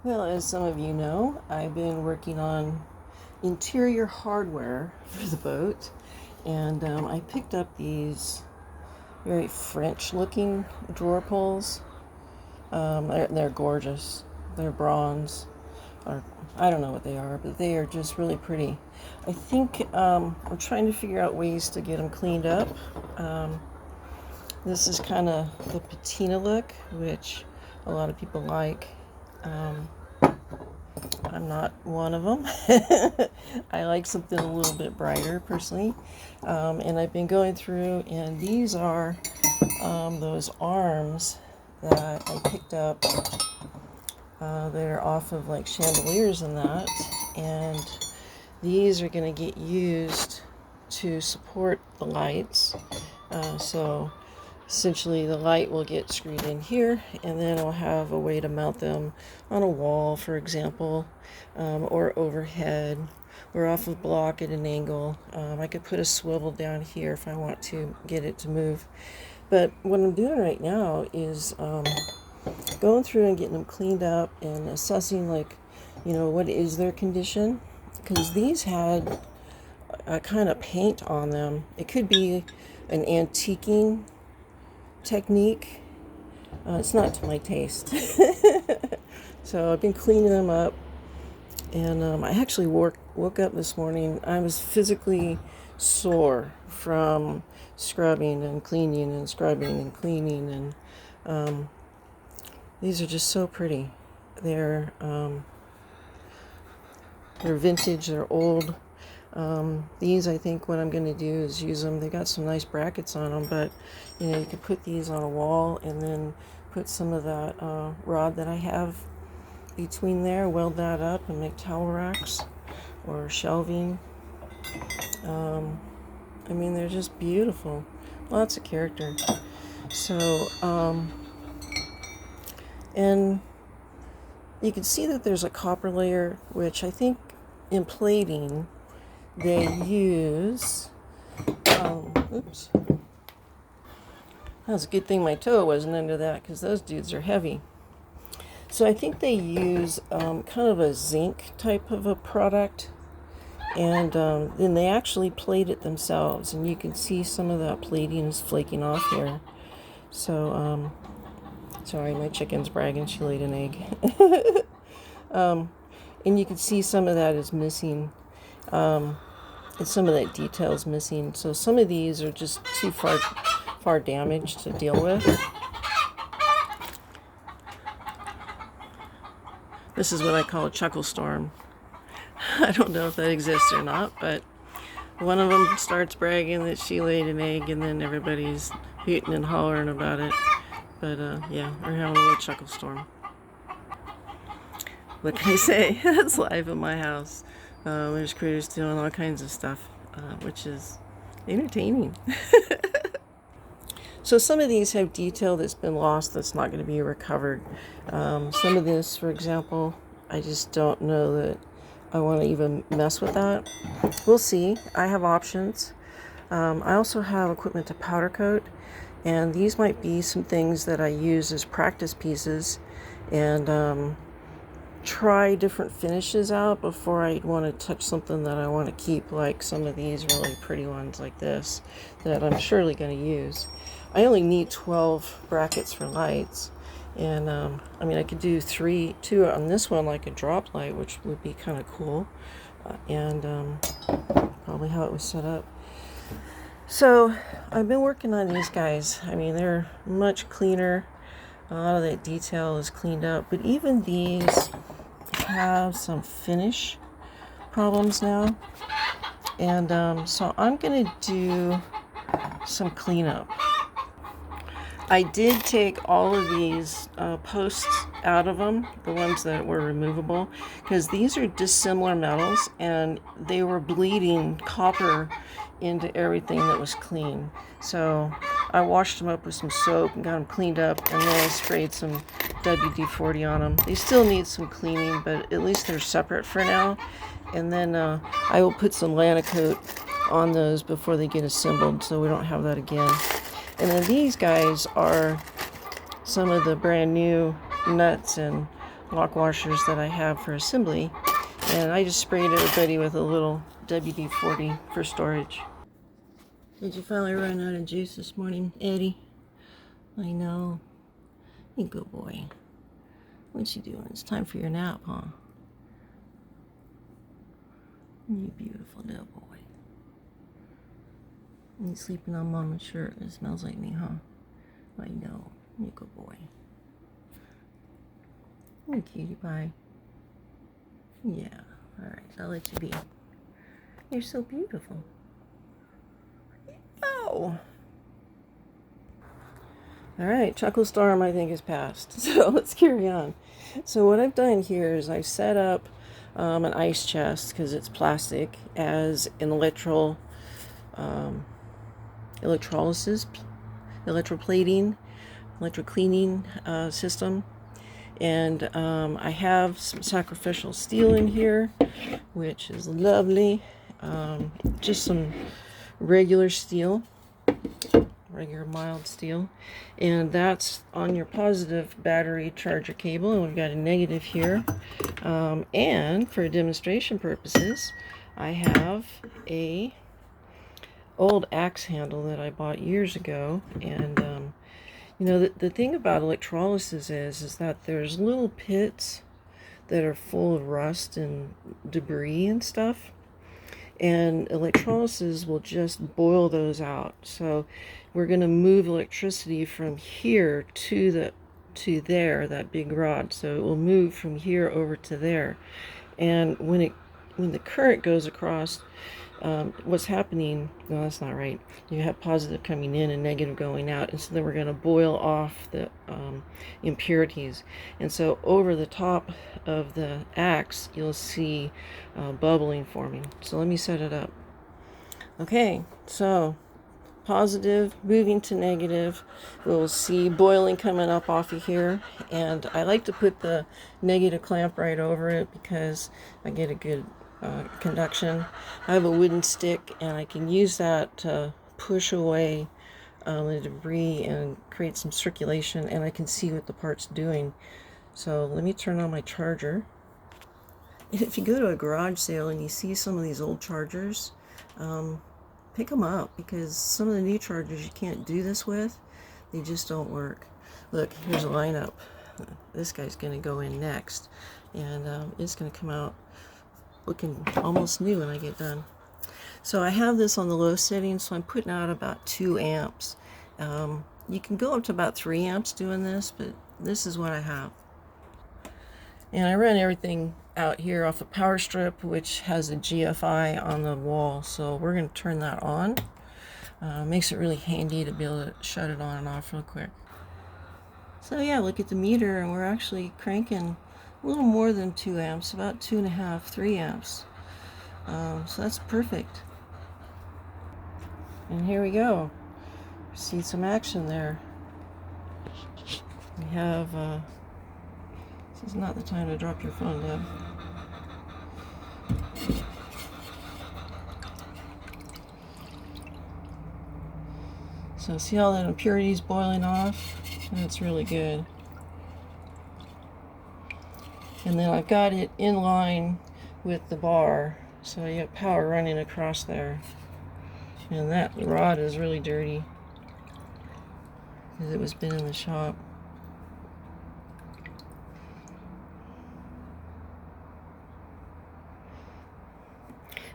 Well, as some of you know, I've been working on interior hardware for the boat, and I picked up these very French-looking drawer pulls. They're gorgeous. They're bronze, or I don't know what they are, but they are just really pretty. I think I'm trying to figure out ways to get them cleaned up. This is kind of the patina look, which a lot of people like. I'm not one of them. I like something a little bit brighter personally. And I've been going through, and these are those arms that I picked up. They're off of like chandeliers and that. And these are going to get used to support the lights. So essentially the light will get screwed in here, and then I'll have a way to mount them on a wall, for example, or overhead, or off a block at an angle. I could put a swivel down here if I want to get it to move. But what I'm doing right now is going through and getting them cleaned up and assessing, like, what is their condition, because these had a kind of paint on them. It could be an antiquing technique. It's not to my taste. So I've been cleaning them up, and I actually woke up this morning. I was physically sore from scrubbing and cleaning and scrubbing and cleaning, and these are just so pretty. They're vintage, they're old. These, I think what I'm going to do is use them. They got some nice brackets on them, but you could put these on a wall and then put some of that rod that I have between there, weld that up and make towel racks or shelving. They're just beautiful. Lots of character. So, and you can see that there's a copper layer, which I think in plating they use, oops, that was a good thing my toe wasn't under that, because those dudes are heavy. So I think they use kind of a zinc type of a product, and then they actually plate it themselves, and you can see some of that plating is flaking off here. So, sorry, my chicken's bragging she laid an egg. And you can see some of that is missing. And some of that detail is missing. So some of these are just too far damaged to deal with. This is what I call a chuckle storm. I don't know if that exists or not, but one of them starts bragging that she laid an egg, and then everybody's hooting and hollering about it. But yeah, we're having a little chuckle storm. What can I say? That's life in my house. There's critters doing all kinds of stuff, which is entertaining. So some of these have detail that's been lost that's not going to be recovered. Some of this, for example, I just don't know that I want to even mess with that. We'll see. I have options. I also have equipment to powder coat, and these might be some things that I use as practice pieces, and try different finishes out before I want to touch something that I want to keep, like some of these really pretty ones like this that I'm surely going to use. I only need 12 brackets for lights, and I could do two on this one, like a drop light, which would be kind of cool, and probably how it was set up. So I've been working on these guys. They're much cleaner. A lot of that detail is cleaned up, but even these have some finish problems now, and so I'm gonna do some cleanup. I did take all of these posts out of them, the ones that were removable, because these are dissimilar metals, and they were bleeding copper into everything that was clean. So I washed them up with some soap and got them cleaned up, and then I sprayed some WD-40 on them. They still need some cleaning, but at least they're separate for now. And then I will put some Lanacoat on those before they get assembled, so we don't have that again. And then these guys are some of the brand new nuts and lock washers that I have for assembly, and I just sprayed everybody with a little WD-40 for storage. Did you finally run out of juice this morning, Eddie? I know. You good boy. What's you doing? It's time for your nap, huh? You beautiful little boy. You sleeping on Mama's shirt. It smells like me, huh? I know. You good boy. Oh, cutie pie. Yeah. Alright, I'll let you be. You're so beautiful. Oh! Alright, Chuckle Storm I think is past. So let's carry on. So what I've done here is I've set up an ice chest, because it's plastic, as an electrolysis, electroplating, electrocleaning system. And I have some sacrificial steel in here, which is lovely. Just some regular steel, regular mild steel, and that's on your positive battery charger cable, and we've got a negative here. And for demonstration purposes, I have a old axe handle that I bought years ago. And you know, the thing about electrolysis is that there's little pits that are full of rust and debris and stuff, and electrolysis will just boil those out. So we're going to move electricity from here to there, that big rod. So it will move from here over to there, and when the current goes across, what's happening, no, that's not right. You have positive coming in and negative going out, and so then we're going to boil off the impurities. And so over the top of the axe, you'll see bubbling forming. So let me set it up. Okay, so positive moving to negative, we'll see boiling coming up off of here, and I like to put the negative clamp right over it because I get a good conduction. I have a wooden stick, and I can use that to push away the debris and create some circulation, and I can see what the part's doing. So let me turn on my charger. If you go to a garage sale and you see some of these old chargers, pick them up, because some of the new chargers you can't do this with. They just don't work. Look, here's a lineup. This guy's going to go in next, and it's going to come out looking almost new when I get done. So I have this on the low setting, so I'm putting out about 2 amps. You can go up to about 3 amps doing this, but this is what I have. And I run everything out here off a power strip, which has a GFI on the wall, so we're going to turn that on. Makes it really handy to be able to shut it on and off real quick. So yeah, look at the meter, and we're actually cranking a little more than 2 amps, about 2.5, 3 amps. So that's perfect. And here we go. See some action there. We have, this is not the time to drop your phone, Deb. So see all that impurities boiling off? That's really good. And then I've got it in line with the bar, so you have power running across there. And that rod is really dirty because it was been in the shop.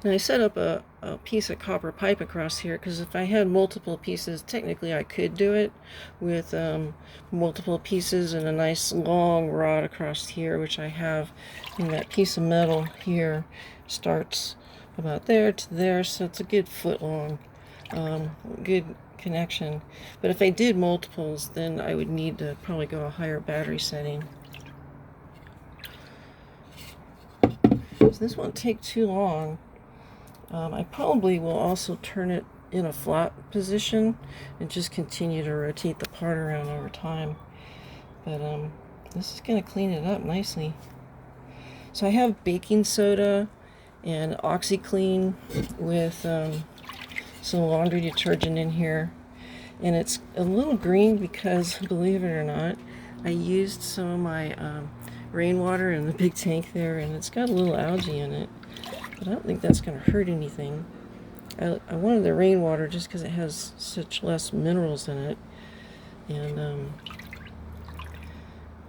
And I set up a piece of copper pipe across here, because if I had multiple pieces, technically I could do it with multiple pieces and a nice long rod across here, which I have. And that piece of metal here starts about there to there, so it's a good foot long, good connection. But if I did multiples, then I would need to probably go a higher battery setting. So this won't take too long. I probably will also turn it in a flat position and just continue to rotate the part around over time. But this is going to clean it up nicely. So I have baking soda and OxyClean with some laundry detergent in here. And it's a little green because, believe it or not, I used some of my rainwater in the big tank there, and it's got a little algae in it, but I don't think that's going to hurt anything. I wanted the rainwater just because it has such less minerals in it, and of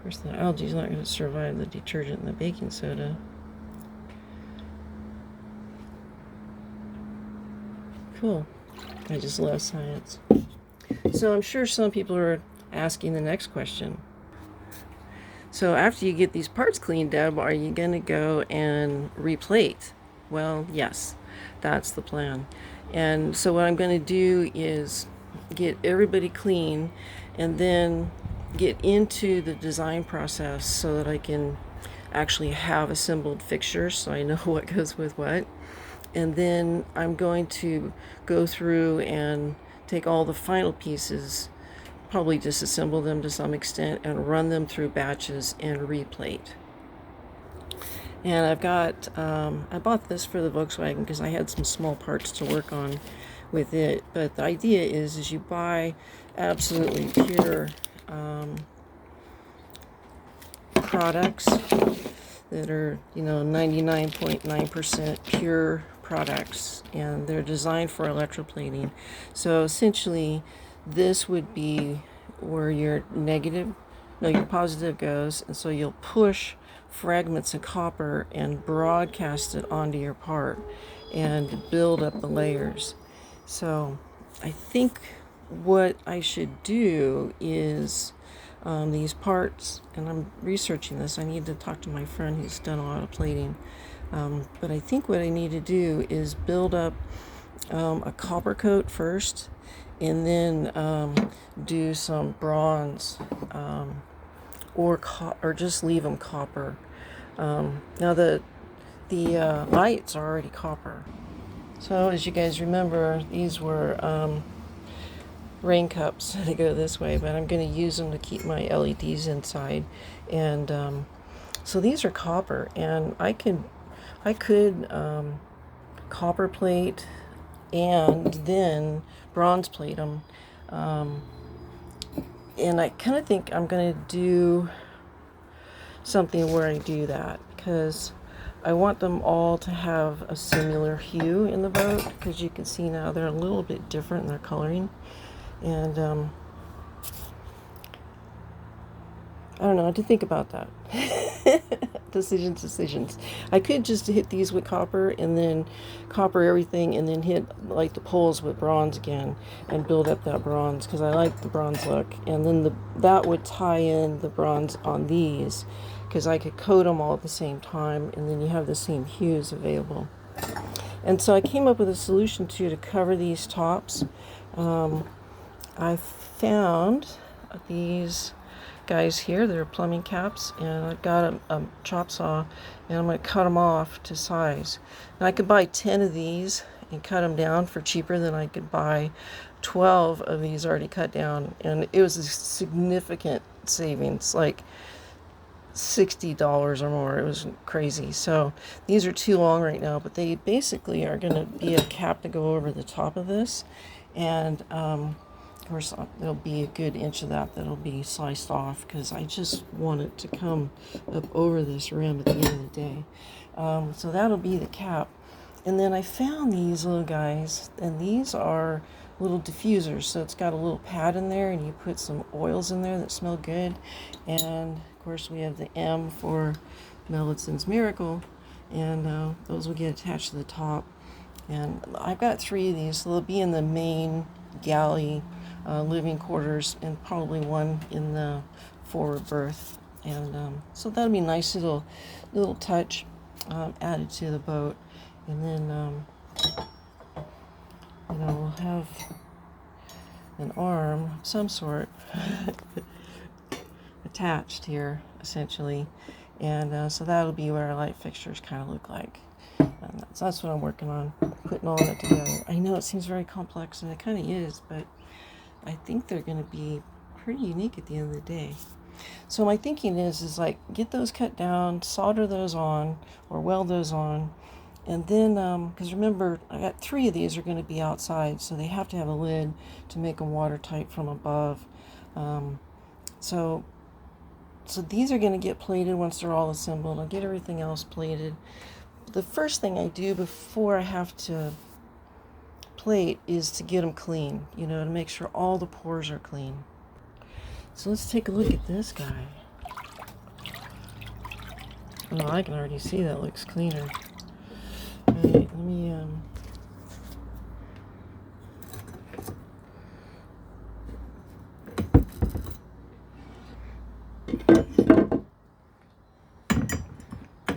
course the algae is not going to survive the detergent and the baking soda. Cool. I just love science. So I'm sure some people are asking the next question. So after you get these parts cleaned up, are you going to go and replate? Well, yes, that's the plan. And so what I'm going to do is get everybody clean and then get into the design process so that I can actually have assembled fixtures so I know what goes with what. And then I'm going to go through and take all the final pieces, probably disassemble them to some extent, and run them through batches and replate. And I've got, I bought this for the Volkswagen because I had some small parts to work on with it. But the idea is you buy absolutely pure products that are, 99.9% pure products, and they're designed for electroplating. So essentially, this would be where your positive goes, and so you'll push fragments of copper and broadcast it onto your part and build up the layers. So I think what I should do is these parts, and I'm researching this. I need to talk to my friend who's done a lot of plating. But I think what I need to do is build up a copper coat first, and then do some bronze, or just leave them copper. Now the lights are already copper. So as you guys remember, these were rain cups. They go this way, but I'm going to use them to keep my LEDs inside. And so these are copper, and I could copper plate and then bronze plate them. And I kind of think I'm going to do something where I do that, because I want them all to have a similar hue in the boat, because you can see now they're a little bit different in their coloring. And I don't know, I had to think about that. Decisions. I could just hit these with copper and then copper everything and then hit like the poles with bronze again and build up that bronze, because I like the bronze look. And then that would tie in the bronze on these, because I could coat them all at the same time, and then you have the same hues available. And so I came up with a solution to cover these tops. I found these guys here. They're plumbing caps, and I've got a chop saw, and I'm going to cut them off to size. Now I could buy 10 of these and cut them down for cheaper than I could buy 12 of these already cut down, and it was a significant savings, like $60 or more. It was crazy. So these are too long right now, but they basically are going to be a cap to go over the top of this, and of course there'll be a good inch of that'll be sliced off, because I just want it to come up over this rim at the end of the day. So that'll be the cap. And then I found these little guys, and these are little diffusers. So it's got a little pad in there, and you put some oils in there that smell good. And of course we have the M for Melison's Miracle, and those will get attached to the top. And I've got 3 of these, so they'll be in the main galley living quarters, and probably one in the forward berth. And so that'll be a nice little touch added to the boat. And then we'll have an arm of some sort attached here, essentially. And so that'll be what our light fixtures kind of look like. And that's what I'm working on, putting all that together. I know it seems very complex, and it kind of is, but I think they're going to be pretty unique at the end of the day. So my thinking is like, get those cut down, solder those on, or weld those on, and then, because remember, I got 3 of these are going to be outside, so they have to have a lid to make them watertight from above. So So these are going to get plated once they're all assembled. I'll get everything else plated. The first thing I do before I have to plate is to get them clean, you know, to make sure all the pores are clean. So let's take a look at this guy. Oh, I can already see that looks cleaner. All right, let me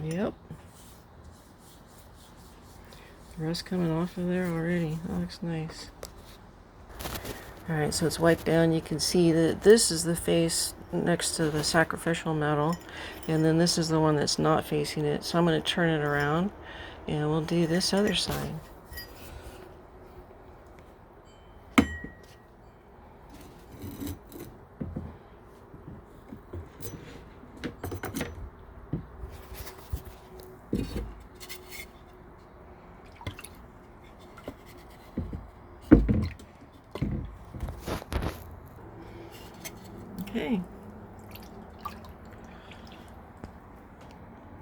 yep. The rust coming off of there already. That looks nice. Alright, so it's wiped down. You can see that this is the face next to the sacrificial metal, and then this is the one that's not facing it. So I'm going to turn it around, and we'll do this other side. Okay.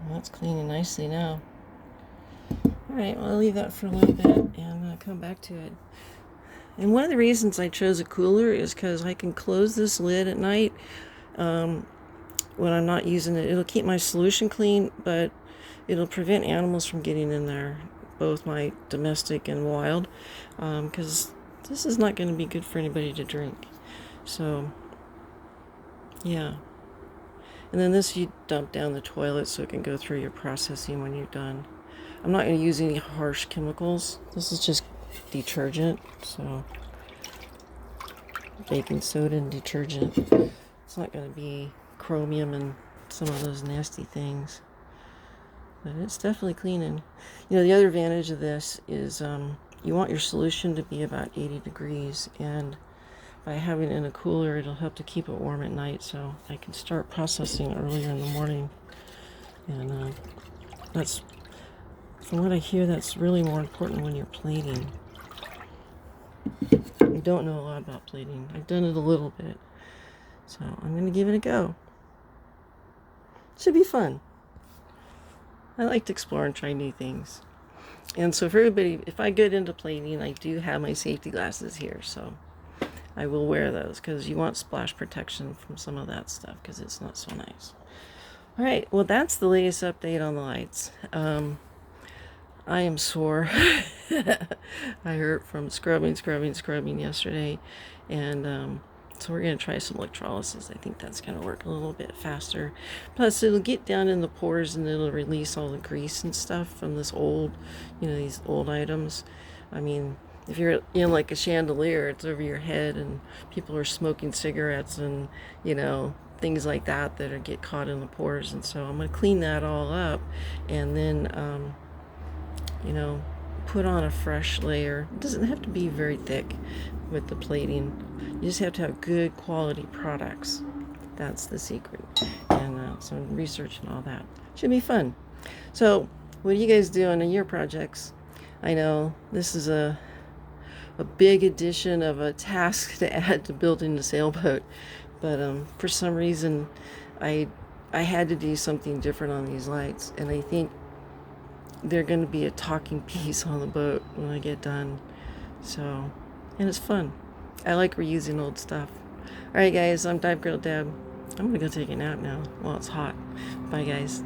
Well, that's cleaning nicely now. Alright, well, I'll leave that for a little bit and come back to it. And one of the reasons I chose a cooler is because I can close this lid at night when I'm not using it. It'll keep my solution clean, but it'll prevent animals from getting in there, both my domestic and wild, because this is not going to be good for anybody to drink. So, yeah. And then this you dump down the toilet so it can go through your processing when you're done. I'm not going to use any harsh chemicals. This is just detergent, so baking soda and detergent. It's not going to be chromium and some of those nasty things, but it's definitely cleaning. You know, the other advantage of this is you want your solution to be about 80 degrees, and by having it in a cooler, it'll help to keep it warm at night, so I can start processing earlier in the morning. And that's, from what I hear, that's really more important when you're plating. I don't know a lot about plating. I've done it a little bit, so I'm going to give it a go. Should be fun. I like to explore and try new things. And so for everybody, if I get into plating, I do have my safety glasses here, so I will wear those because you want splash protection from some of that stuff because it's not so nice. All right, well, that's the latest update on the lights. I am sore. I hurt from scrubbing yesterday, and so we're going to try some electrolysis. I think that's going to work a little bit faster. Plus, it'll get down in the pores and it'll release all the grease and stuff from this old, you know, these old items. I mean, if you're in like a chandelier, it's over your head, and people are smoking cigarettes and, you know, things like that that get caught in the pores. And so I'm going to clean that all up, and then, you know, put on a fresh layer. It doesn't have to be very thick with the plating. You just have to have good quality products. That's the secret. And so I'm researching all that. Should be fun. So what are you guys doing in your projects? I know this is a big addition of a task to add to building a sailboat, but for some reason I had to do something different on these lights, and I think they're going to be a talking piece on the boat when I get done. So, and it's fun. I like reusing old stuff. All right, guys, I'm Dive Girl Deb. I'm going to go take a nap now while it's hot. Bye, guys.